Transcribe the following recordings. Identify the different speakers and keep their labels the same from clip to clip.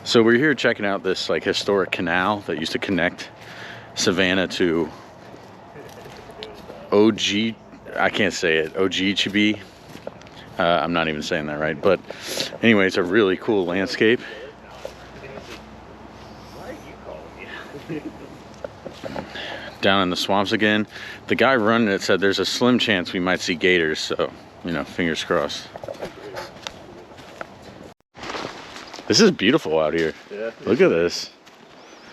Speaker 1: So we're here checking out this like historic canal that used to connect Savannah to I can't say it, Ogeechee. I'm not even saying that right, but anyway, it's a really cool landscape. Down in the swamps again. The guy running it said there's a slim chance we might see gators, so you know, fingers crossed. This is beautiful out here. Yeah. Look at this.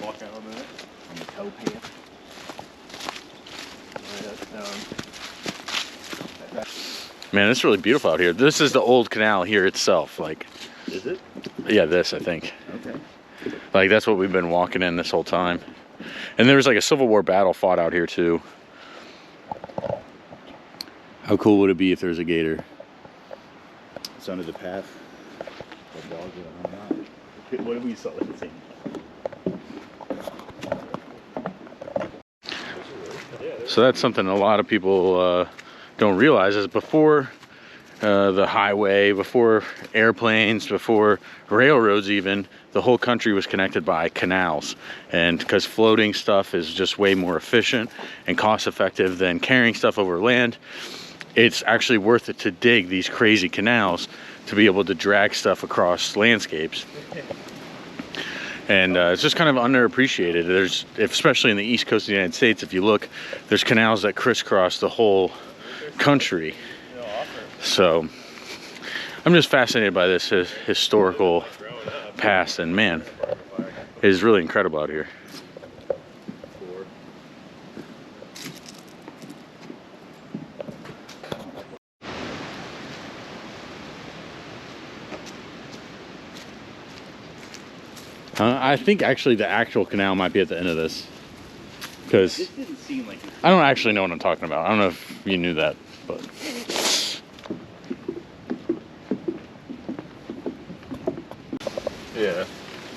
Speaker 2: Walk out on that. On the tow path.
Speaker 1: Man, it's really beautiful out here. This is the old canal here itself. Like,
Speaker 2: is it?
Speaker 1: Yeah, this I think.
Speaker 2: Okay.
Speaker 1: Like that's what we've been walking in this whole time. And there was like a Civil War battle fought out here too. How cool would it be if there was a gator?
Speaker 2: It's under the path. The dogs are hung out. What have we saw? Let's see.
Speaker 1: So that's something a lot of people don't realize is before the highway, before airplanes, before railroads even, the whole country was connected by canals. And because floating stuff is just way more efficient and cost effective than carrying stuff over land, it's actually worth it to dig these crazy canals to be able to drag stuff across landscapes. And it's just kind of underappreciated. There's, especially in the east coast of the United States, if you look, there's canals that crisscross the whole country. So I'm just fascinated by this historical past, and man, it is really incredible out here. I think actually the actual canal might be at the end of this, because
Speaker 2: it didn't seem like it.
Speaker 1: I don't actually know what I'm talking about. I don't know if you knew that, but
Speaker 2: Yeah.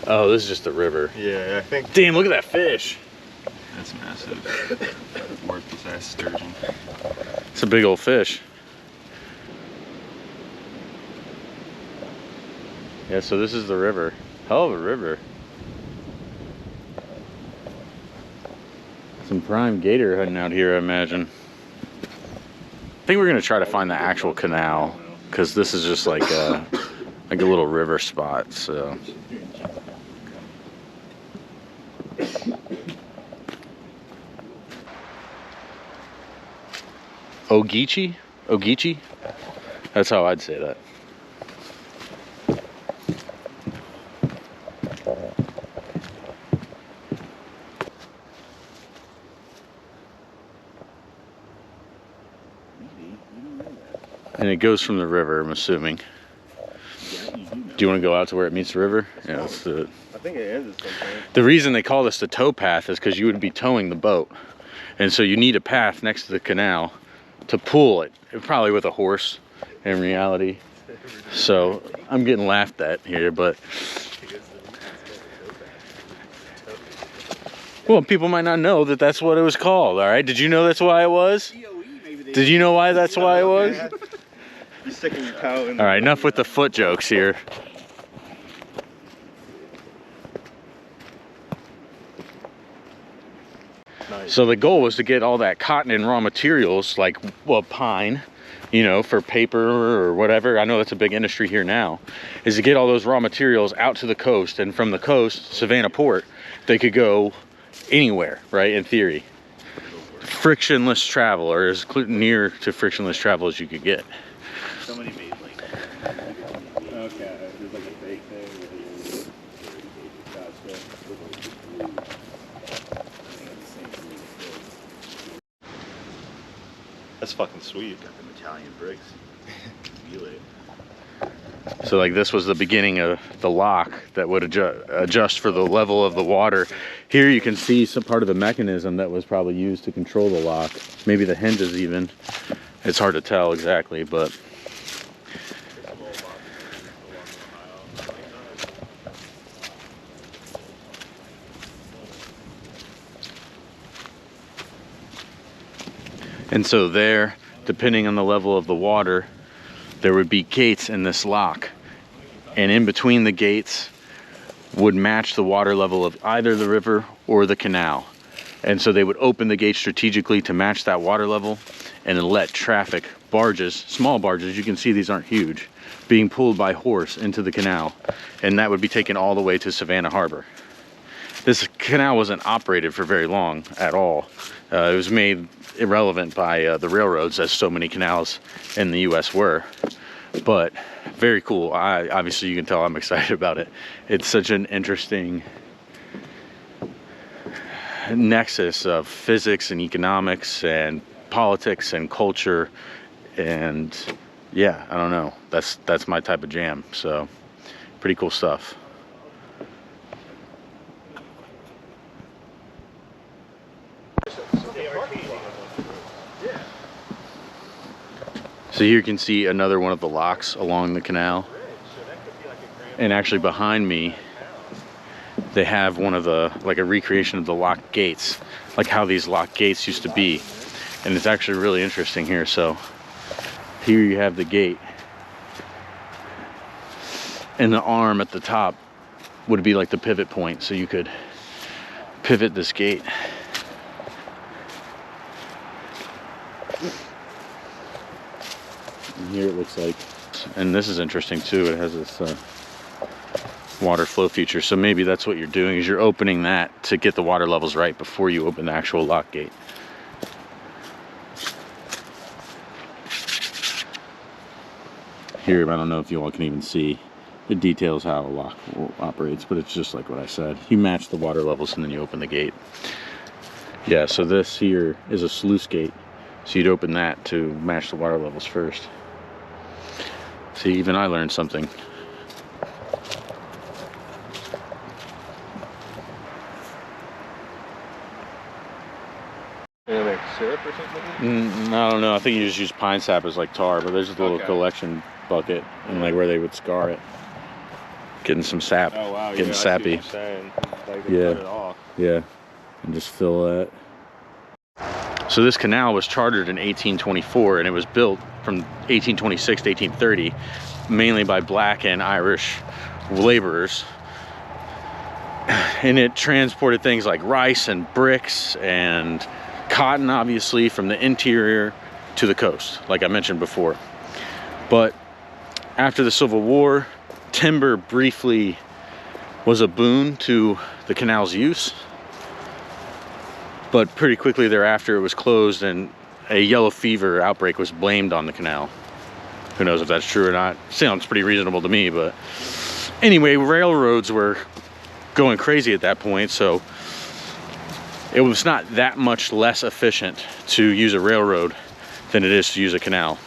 Speaker 1: oh, this is just the river.
Speaker 2: Yeah, I think.
Speaker 1: Damn, look at that fish.
Speaker 2: That's massive. Worthless ass sturgeon.
Speaker 1: It's a big old fish. Yeah, so this is the river. Hell of a river. Some prime gator hunting out here, I imagine. I think we're gonna try to find the actual canal, because this is just like a little river spot. So Ogeechee? That's how I'd say that. And it goes from the river, I'm assuming. Do you want to go out to where it meets the river? Yeah, let's do it.
Speaker 2: I think it ends at some point.
Speaker 1: The reason they call this the tow path is because you would be towing the boat. And so you need a path next to the canal to pull it, probably with a horse in reality. So I'm getting laughed at here, but well, people might not know that that's what it was called, all right? Did you know that's why it was? Did you know why that's why it was?
Speaker 2: You're sticking your toe in.
Speaker 1: All right, enough with the foot jokes here.
Speaker 2: Nice.
Speaker 1: So the goal was to get all that cotton and raw materials, like, well, pine, you know, for paper or whatever. I know that's a big industry here now, is to get all those raw materials out to the coast, and from the coast, Savannah Port, they could go anywhere, right, in theory. Frictionless travel, or as near to frictionless travel as you could get.
Speaker 2: Somebody made like. Okay, there's like a fake thing. That's fucking sweet. Got them Italian bricks. Feel it.
Speaker 1: So like this was the beginning of the lock that would adjust for the level of the water. Here you can see some part of the mechanism that was probably used to control the lock. Maybe the hinges even. It's hard to tell exactly, but and so there, depending on the level of the water, there would be gates in this lock, and in between the gates would match the water level of either the river or the canal. And so they would open the gate strategically to match that water level and then let traffic, barges, small barges, you can see these aren't huge, being pulled by horse into the canal. And that would be taken all the way to Savannah Harbor. This canal wasn't operated for very long at all. It was made irrelevant by the railroads, as so many canals in the U.S. were. But very cool. Obviously, you can tell I'm excited about it. It's such an interesting nexus of physics and economics and politics and culture, and yeah, I don't know. That's my type of jam. So, pretty cool stuff. So here you can see another one of the locks along the canal. And actually behind me, they have one of the, like a recreation of the lock gates, like how these lock gates used to be. And it's actually really interesting here. So here you have the gate. And the arm at the top would be like the pivot point. So you could pivot this gate. And here it looks like, and this is interesting too, it has this water flow feature. So maybe that's what you're doing, is you're opening that to get the water levels right before you open the actual lock gate. Here, I don't know if you all can even see the details how a lock operates, but it's just like what I said. You match the water levels and then you open the gate. Yeah, so this here is a sluice gate. So you'd open that to match the water levels first. See, even I learned something.
Speaker 3: Like syrup or something?
Speaker 1: I don't know. I think you just use pine sap as like tar, but there's a little collection bucket and like where they would scar it. Getting some sap.
Speaker 3: Oh wow,
Speaker 1: getting sappy.
Speaker 3: Like they
Speaker 1: Yeah.
Speaker 3: cut it off.
Speaker 1: Yeah. And just fill that. So this canal was chartered in 1824 and it was built from 1826 to 1830 mainly by black and Irish laborers, and it transported things like rice and bricks and cotton, obviously, from the interior to the coast, like I mentioned before. But after the Civil War, timber briefly was a boon to the canal's use, but pretty quickly thereafter it was closed and a yellow fever outbreak was blamed on the canal. Who knows if that's true or not? Sounds pretty reasonable to me, but anyway, railroads were going crazy at that point, so it was not that much less efficient to use a railroad than it is to use a canal.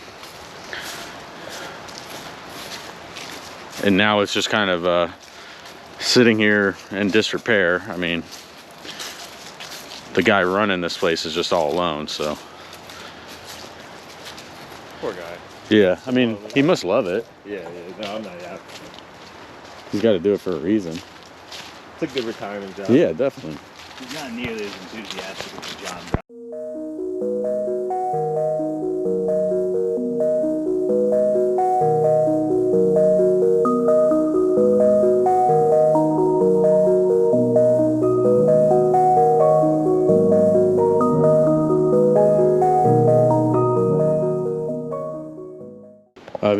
Speaker 1: And now it's just kind of sitting here in disrepair. I mean, the guy running this place is just all alone, so.
Speaker 3: Poor guy.
Speaker 1: Yeah, I mean, he must love it.
Speaker 3: Yeah, no, I'm not. Yeah.
Speaker 1: He's got to do it for a reason.
Speaker 3: It's a good retirement job.
Speaker 1: Yeah, definitely.
Speaker 2: He's not nearly as enthusiastic as John Brown.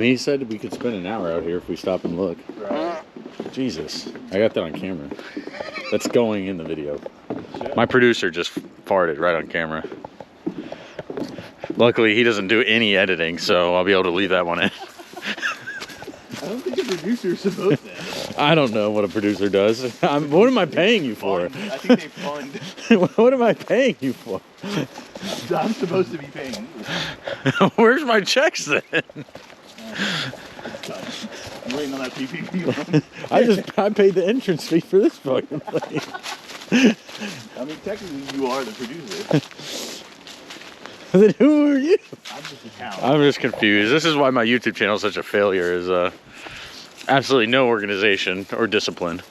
Speaker 1: He said we could spend an hour out here if we stop and look.
Speaker 3: Right.
Speaker 1: Jesus, I got that on camera. That's going in the video.
Speaker 3: Shit.
Speaker 1: My producer just farted right on camera. Luckily, he doesn't do any editing, so I'll be able to leave that one in.
Speaker 2: I don't think a producer's supposed to.
Speaker 1: I don't know what a producer does. What am I paying you for?
Speaker 2: I think they fund.
Speaker 1: What am I paying you for?
Speaker 2: I'm supposed to be paying you.
Speaker 1: Where's my checks then?
Speaker 2: I'm waiting on that PPP loan.
Speaker 1: I paid the entrance fee for this fucking place.
Speaker 2: I mean, technically, you are the producer.
Speaker 1: Then who are you?
Speaker 2: I'm just a talent.
Speaker 1: I'm just confused. This is why my YouTube channel is such a failure, is absolutely no organization or discipline.